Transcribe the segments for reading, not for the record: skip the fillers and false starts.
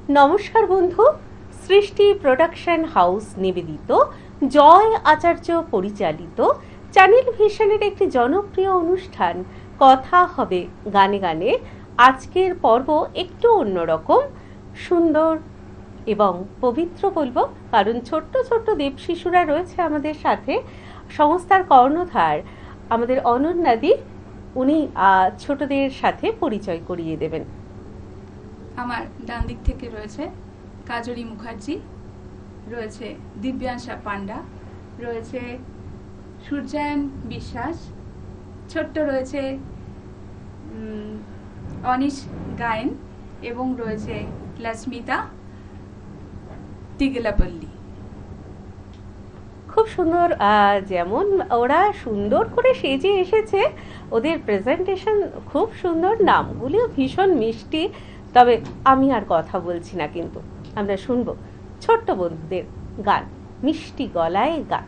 নমস্কার বন্ধু, সৃষ্টি প্রোডাকশন হাউস নিবেদিত জয় আচার্য পরিচালিত চ্যানেল ভিশনের একটি জনপ্রিয় অনুষ্ঠান কথা হবে গানে গানে। আজকের পর্ব একটু অন্যরকম, সুন্দর এবং পবিত্র বলবো, কারণ ছোট্ট ছোট্ট দেব শিশুরা রয়েছে আমাদের সাথে। সংস্থার কর্ণধার আমাদের অনন্যাদি, উনি ছোটদের সাথে পরিচয় করিয়ে দেবেন। আমার ডান দিক থেকে রয়েছে কাজরি মুখার্জি, রয়েছে দিব্যাংশা পান্ডা, রয়েছে সূর্যায়ন বিশ্বাস, ছোট্ট রয়েছে অনিশ গায়েন এবং রয়েছে লস্মিতা তিগলাপল্লী। খুব সুন্দর, যেমন ওরা সুন্দর করে সেজে এসেছে, ওদের প্রেজেন্টেশন খুব সুন্দর, নামগুলিও ভীষণ মিষ্টি। তবে আমি আর কথা বলছি না, কিন্তু আমরা শুনবো ছোট্ট বন্ধুদের গান, মিষ্টি গলায় গান।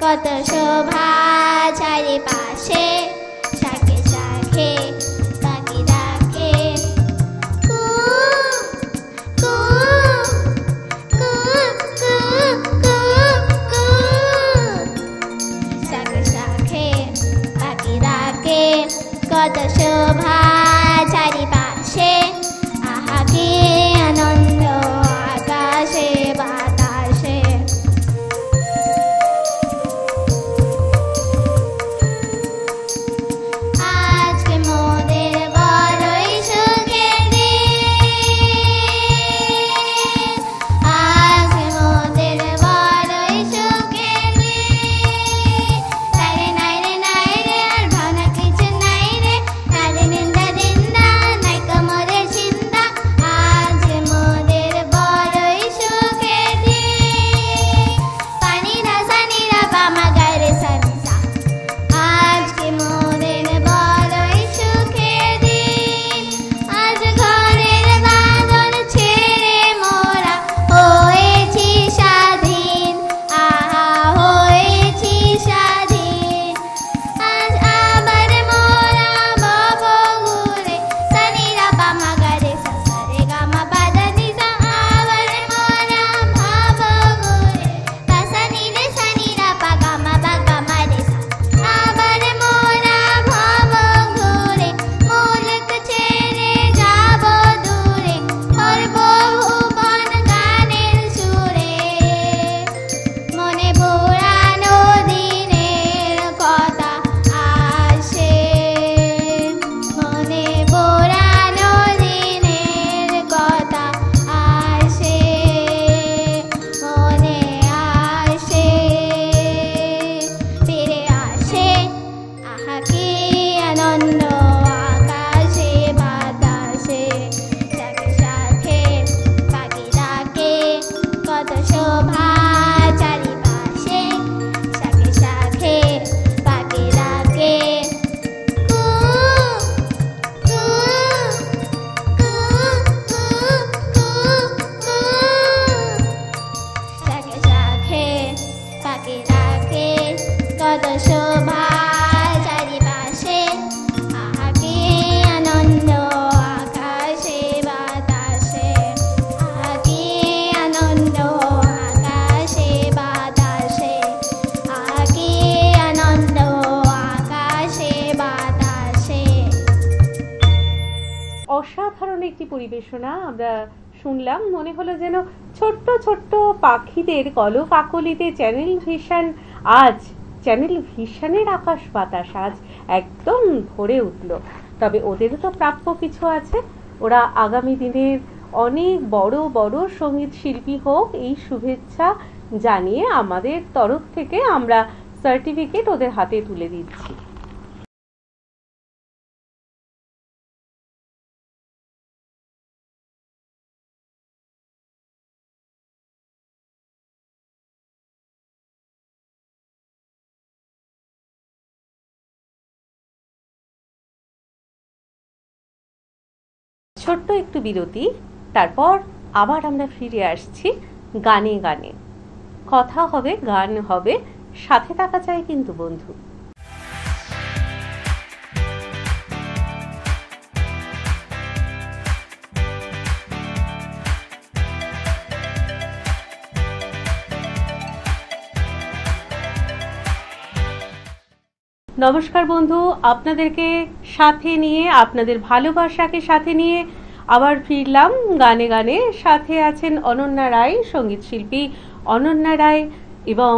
কত শোভা চারিপাশে, শাখে শাখে পাখি ডাকে কু কু কু কু কু কু। শাখে শাখে পাখি ডাকে কত শোভা চারিপাশে, আহা কি আনন্দ আকাশে বাতাসে। অসাধারণ একটি পরিবেশনা আমরা শুনলাম। মনে হলো যেন ছোট্ট ছোট্ট পাখিদের কলকাকলিতে চ্যানেল ভিশন, আজ চ্যানেল ভিশনের আকাশ বাতাস আজ একদম ভরে উঠল। তবে ওদেরও তো প্রাপ্য কিছু আছে, ওরা আগামী দিনের অনেক বড় বড় সঙ্গীত শিল্পী হোক, এই শুভেচ্ছা জানিয়ে আমাদের তরফ থেকে আমরা সার্টিফিকেট ওদের হাতে তুলে দিচ্ছি। ছোট্ট একটু বিরতি, তারপর আবার আমরা ফিরে আসছি গানে গানে। কথা হবে, গান হবে, সাথে থাকা চাই কিন্তু বন্ধু। নমস্কার বন্ধু, আপনাদেরকে সাথে নিয়ে, আপনাদের ভালোবাসাকে সাথে নিয়ে আবার ফিরলাম গানে গানে। সাথে আছেন অনন্যা রায়, সঙ্গীত শিল্পী অনন্যা রায়, এবং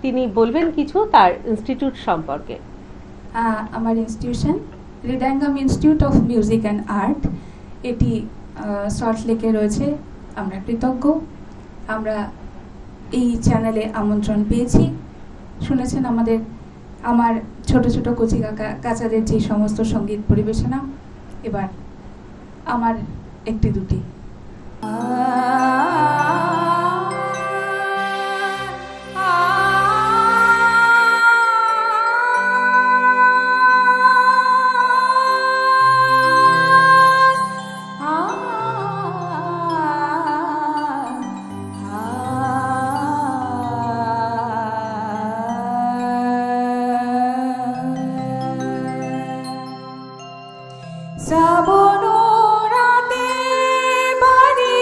তিনি বলবেন কিছু তার ইনস্টিটিউট সম্পর্কে। আমার ইনস্টিটিউশন হৃদয়ঙ্গম institute of music and art, এটি সল্টলেকে রয়েছে। আমরা কৃতজ্ঞ, আমরা এই চ্যানেলে আমন্ত্রণ পেয়েছি। শুনেছেন আমার ছোট ছোট কচি কাচাদের যে সমস্ত সঙ্গীত পরিবেশনা, এবার আমার একটি দুটি। শ্রাবণ রাতে বাড়ি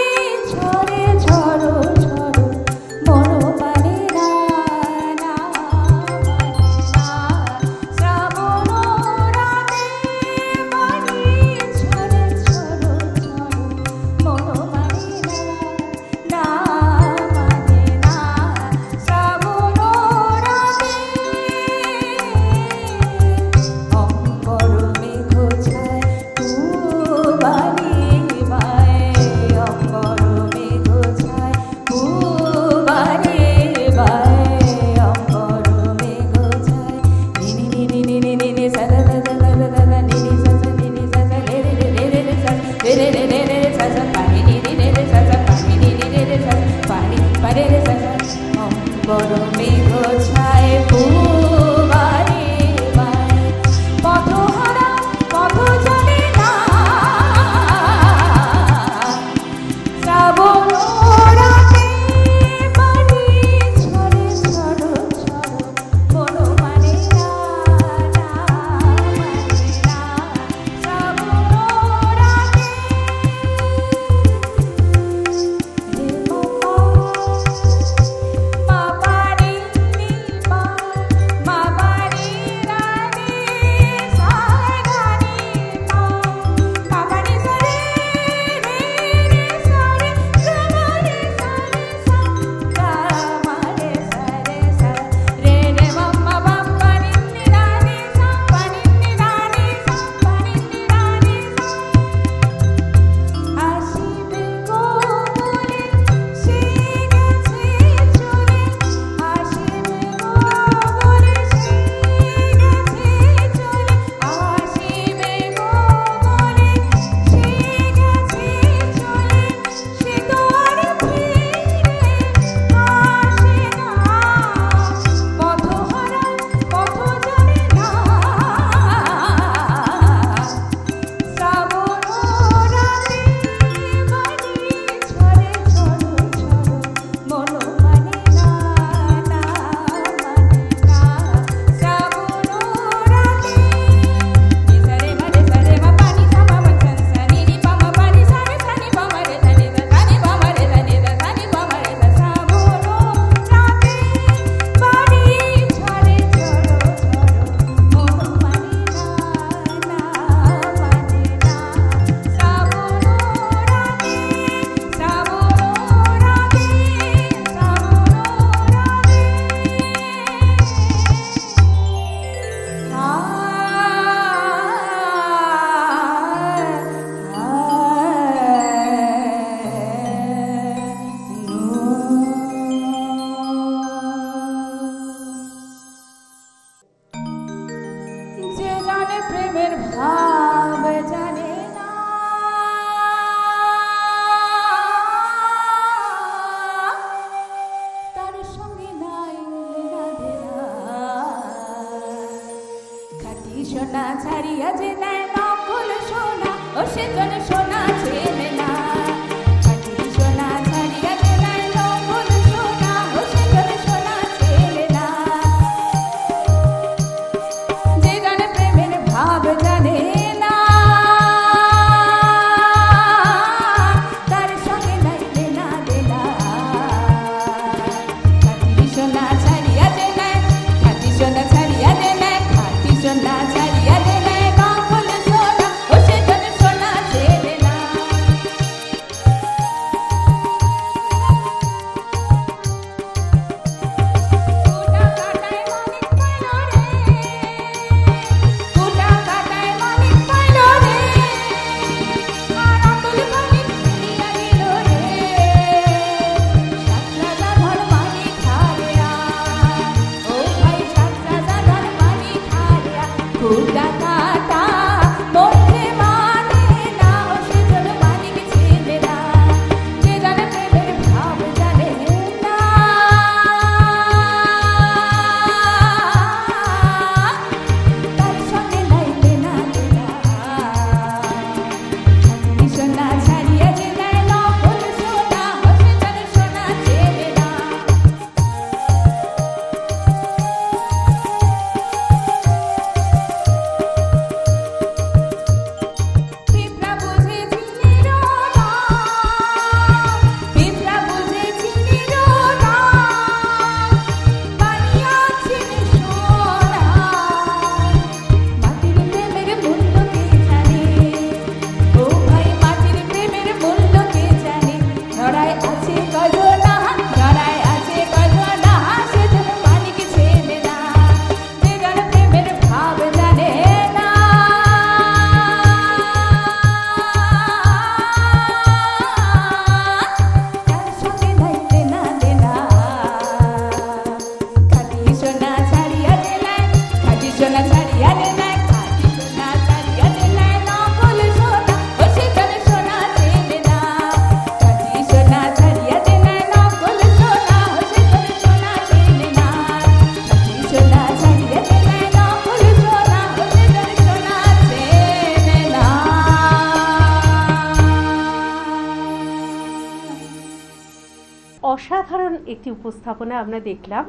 অসাধারণ একটি উপস্থাপনা আমরা দেখলাম।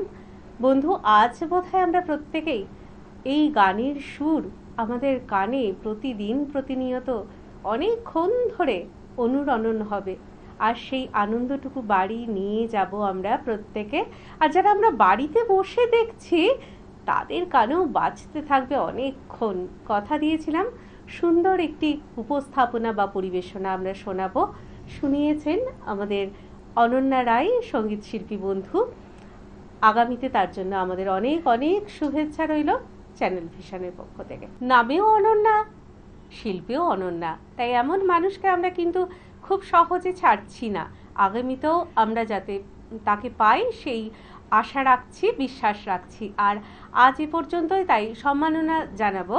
বন্ধু, আজ বোধহয় আমরা প্রত্যেকেই এই গানের সুর আমাদের কানে প্রতিদিন প্রতিনিয়ত অনেকক্ষণ ধরে অনুরণন হবে, আর সেই আনন্দটুকু বাড়ি নিয়ে যাব আমরা প্রত্যেকে। আর যারা আমরা বাড়িতে বসে দেখছি তাদের কানেও বাজতে থাকবে অনেকক্ষণ। কথা দিয়েছিলাম সুন্দর একটি উপস্থাপনা বা পরিবেশনা আমরা শোনাবো। শুনিয়েছেন আমাদের অনন্যা রায়, সঙ্গীত শিল্পী বন্ধু। আগামীতে তার জন্য আমাদের অনেক অনেক শুভেচ্ছা রইল চ্যানেল ভিশনের পক্ষ থেকে। নামেও অনন্যা, শিল্পেও অনন্যা, তাই এমন মানুষকে আমরা কিন্তু খুব সহজে ছাড়ছি না। আগামীতেও আমরা যাতে তাকে পাই সেই আশা রাখছি, বিশ্বাস রাখছি। আর আজ এ পর্যন্তই, তাই সম্মাননা জানাবো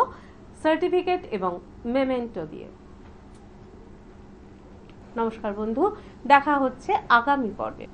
সার্টিফিকেট এবং মেমেন্টো দিয়ে। নমস্কার বন্ধু, দেখা হচ্ছে আগামী পর্বে।